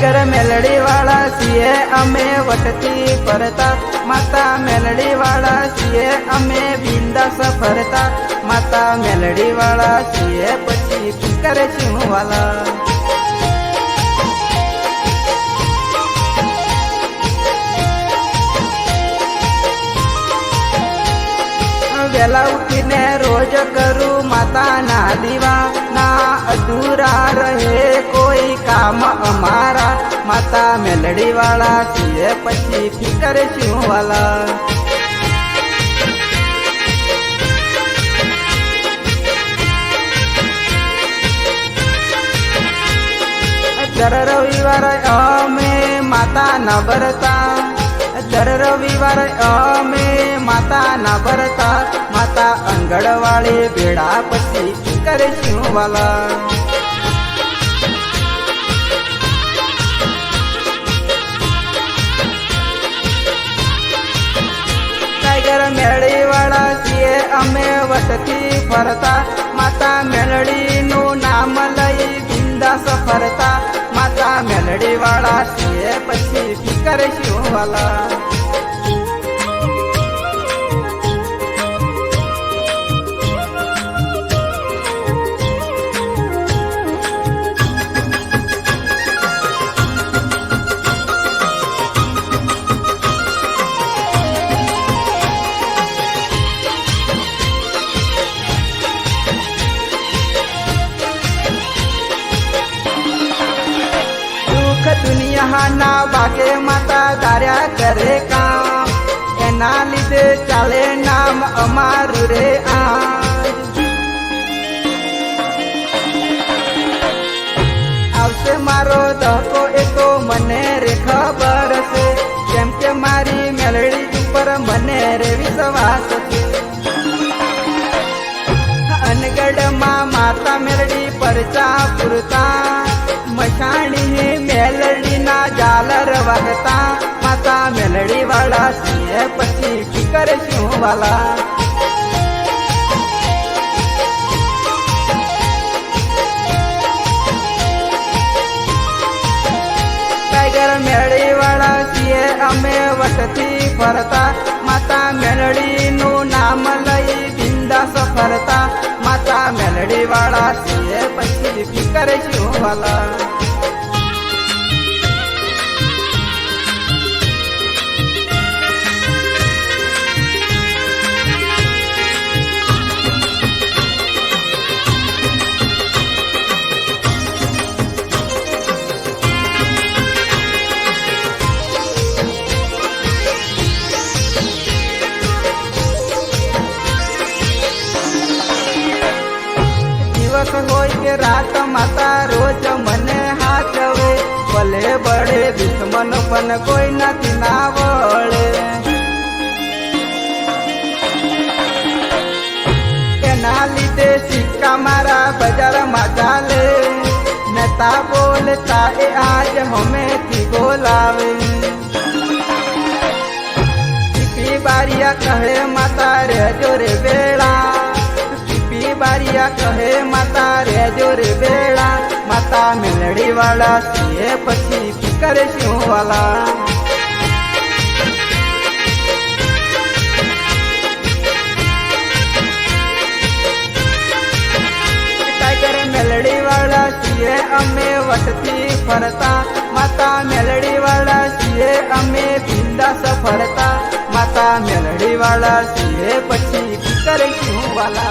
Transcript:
Tiger melody वाला CA अमे वटती फरता माता मेलडी वाला सीए अमे बिंदास फरता माता मेलडी वाला सीए पछी फिकर छू वाला वेला उठीने रोज करूँ माता ना दीवा ना अधूरा रहे कोई काम अमारा माता मेलडी वाला सीए पछी फिकर छू वाला दर रविवार में माता न भरता दर रविवार में माता न भरता माता अंगड़वाड़ी बेड़ा पछी फिकर छू वाला टाइगर मेलडी वाला सीए अमे वटती फरता माता मेलडी नु नाम लई बिंदास फरता माता मेलडी वाला सीए पछी फिकर छू वाला दुनिया ना बाके माता दार्या करे काम एना लीधे चाले नाम अमारू रे आवसे मारो दहको एको मने रे खबर से केम के मारी मेलडी ऊपर मने रे विश्वास छे अनगढ़ माता मेलडी परचा पुरता मशाणी मेलडी ना जालर वगता माता मेलडी वाला सीए पछी फिकर छू वाला टाइगर मेलडी वाला सीए अमे वटती फरता माता मेलडी नु नाम लई बिंदास फरता माता मेलडी वाला सीए पछी फिकर छू वाला होय के रात माता रोज मने हाचवे भले बड़े दुश्मन पण कोई नहीं ना वळे एना लीधे सिक्का मारा बाजार मा चाले नेता बोलता ए आज हमें थी बोलावे टीपी बारिया कहे माता रे जोरे बेड़ा बारिया कहे माता रे जोरे बेड़ा माता मेलडी वाला सीए पछी फिकर छू वाला टाइगर मेलडी वाला सीए अमे वटती फरता माता मेलडी वाला सीए अमे बिंदास फरता माता मेलडी वाला सीए पछी फिकर छू वाला।